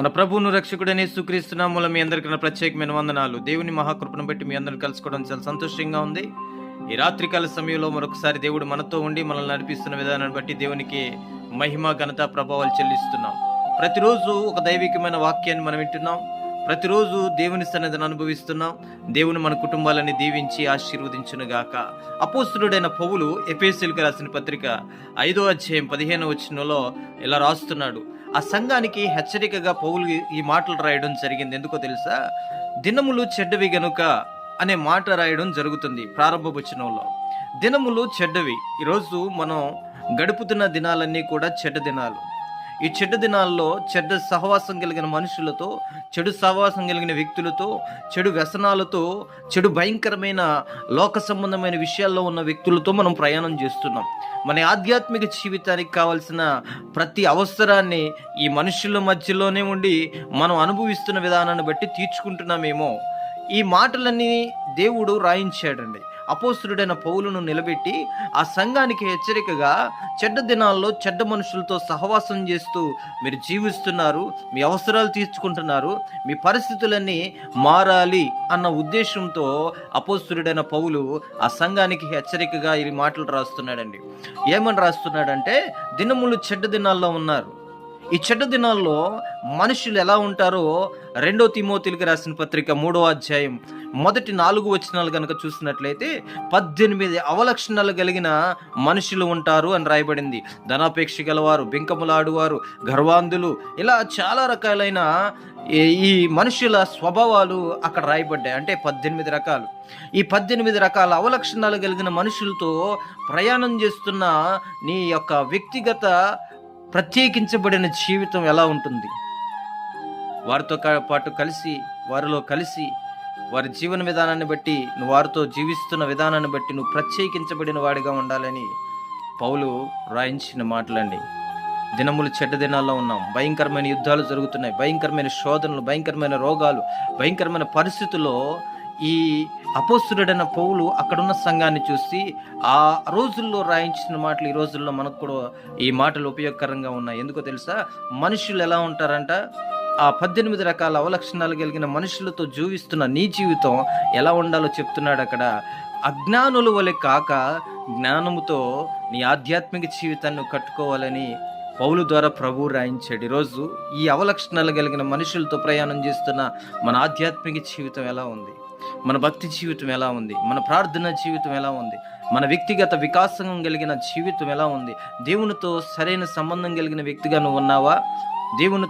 మన ప్రభువును రక్షకుడైన యేసుక్రీస్తు నామములో మీ అందరికీ ప్రత్యేకమైన వందనాలు. దేవుని మహాకృపను బట్టి మీ అందరిని కలుసుకోవడం చాలా సంతోషంగా ఉంది. ఈ రాత్రికాల సమయంలో మరొకసారి దేవుడు మనతో ఉండి మనల్ని నడిపిస్తున్న విధానాన్ని బట్టి దేవునికి మహిమ, ఘనత, ప్రభావాలు చెల్లిస్తున్నాం. ప్రతిరోజు ఒక దైవికమైన వాక్యాన్ని మనం వింటున్నాం. ప్రతిరోజు దేవుని సన్నిధిని అనుభవిస్తున్నాం. దేవుని మన కుటుంబాలని దీవించి ఆశీర్వదించునుగాక. అపోస్తలుడైన పౌలు ఎఫెసీయులకు రాసిన పత్రిక 5వ అధ్యాయం 15వ వచనంలో ఇలా రాస్తున్నాడు. ఆ సంఘానికి హెచ్చరికగా పౌలు ఈ మాటలు రాయడం జరిగింది. ఎందుకో తెలుసా? దినములు చెడ్డవి గనుక అనే మాట రాయడం జరుగుతుంది ప్రారంభ వచనంలో. దినములు చెడ్డవి. ఈరోజు మనం గడుపుతున్న దినాలన్నీ కూడా చెడ్డ దినాలు. ఈ చెడ్డ దినాల్లో చెడ్డ సహవాసం కలిగిన మనుషులతో, చెడు సహవాసం కలిగిన వ్యక్తులతో, చెడు వ్యసనాలతో, చెడు భయంకరమైన లోక సంబంధమైన విషయాల్లో ఉన్న వ్యక్తులతో మనం ప్రయాణం చేస్తున్నాం. మన ఆధ్యాత్మిక జీవితానికి కావాల్సిన ప్రతి అవసరాన్ని ఈ మనుషుల మధ్యలోనే ఉండి మనం అనుభవిస్తున్న విధానాన్ని బట్టి తీర్చుకుంటున్నామేమో. ఈ మాటలన్నీ దేవుడు రాయించాడండి. అపోస్తలుడైన పౌలును నిలబెట్టి ఆ సంఘానికి హెచ్చరికగా, చెడ్డ దినాల్లో చెడ్డ మనుషులతో సహవాసం చేస్తూ మీరు జీవిస్తున్నారు, మీ అవసరాలు తీర్చుకుంటున్నారు, మీ పరిస్థితులన్నీ మారాలి అన్న ఉద్దేశంతో అపోస్తలుడైన పౌలు ఆ సంఘానికి హెచ్చరికగా ఈ మాటలు రాస్తున్నాడండి. ఏమని రాస్తున్నాడంటే, దినములు చెడ్డ దినాల్లో ఉన్నారు. ఈ చెడ్డ దినాల్లో మనుషులు ఎలా ఉంటారో 2 తిమోతికి రాసిన పత్రిక 3వ అధ్యాయం మొదటి 4 వచనాలు కనుక చూసినట్లయితే 18 అవలక్షణాలు కలిగిన మనుషులు ఉంటారు అని రాయబడింది. ధనాపేక్ష గలవారు, బెంకములాడువారు, గర్వాంధులు, ఇలా చాలా రకాలైన ఈ మనుషుల స్వభావాలు అక్కడ రాయబడ్డాయి. అంటే 18 రకాలు. ఈ 18 రకాల అవలక్షణాలు కలిగిన మనుషులతో ప్రయాణం చేస్తున్న నీ యొక్క వ్యక్తిగత ప్రత్యేకించబడిన జీవితం ఎలా ఉంటుంది? వారితో పాటు కలిసి, వారిలో కలిసి, వారి జీవన విధానాన్ని బట్టి, నువ్వు వారితో జీవిస్తున్న విధానాన్ని బట్టి నువ్వు ప్రత్యేకించబడిన వాడిగా ఉండాలని పౌలు రాయించిన మాటలండి. దినములు చెడ్డ దినాల్లో ఉన్నాం. భయంకరమైన యుద్ధాలు జరుగుతున్నాయి, భయంకరమైన శోధనలు, భయంకరమైన రోగాలు, భయంకరమైన పరిస్థితుల్లో ఈ అపోస్తలుడైన పౌలు అక్కడున్న సంఘాన్ని చూసి ఆ రోజుల్లో రాయించిన మాటలు ఈ రోజుల్లో మనకు కూడా ఈ మాటలు ఉపయోగకరంగా ఉన్నాయి. ఎందుకో తెలుసా? మనుషులు ఎలా ఉంటారంట? ఆ 18 రకాల అవలక్షణాలు కలిగిన మనుషులతో జీవిస్తున్న నీ జీవితం ఎలా ఉండాలో చెప్తున్నాడు అక్కడ. అజ్ఞానుల వలె కాక జ్ఞానముతో నీ ఆధ్యాత్మిక జీవితాన్ని కట్టుకోవాలని పౌలు ద్వారా ప్రభువు రాయించాడు. ఈరోజు ఈ అవలక్షణాలు కలిగిన మనుషులతో ప్రయాణం చేస్తున్న మన ఆధ్యాత్మిక జీవితం ఎలా ఉంది? మన భక్తి జీవితం ఎలా ఉంది? మన ప్రార్థన జీవితం ఎలా ఉంది? మన వ్యక్తిగత వికాసం కలిగిన జీవితం ఎలా ఉంది? దేవునితో సరైన సంబంధం కలిగిన వ్యక్తిగా నువ్వు ఉన్నావా? దేవుని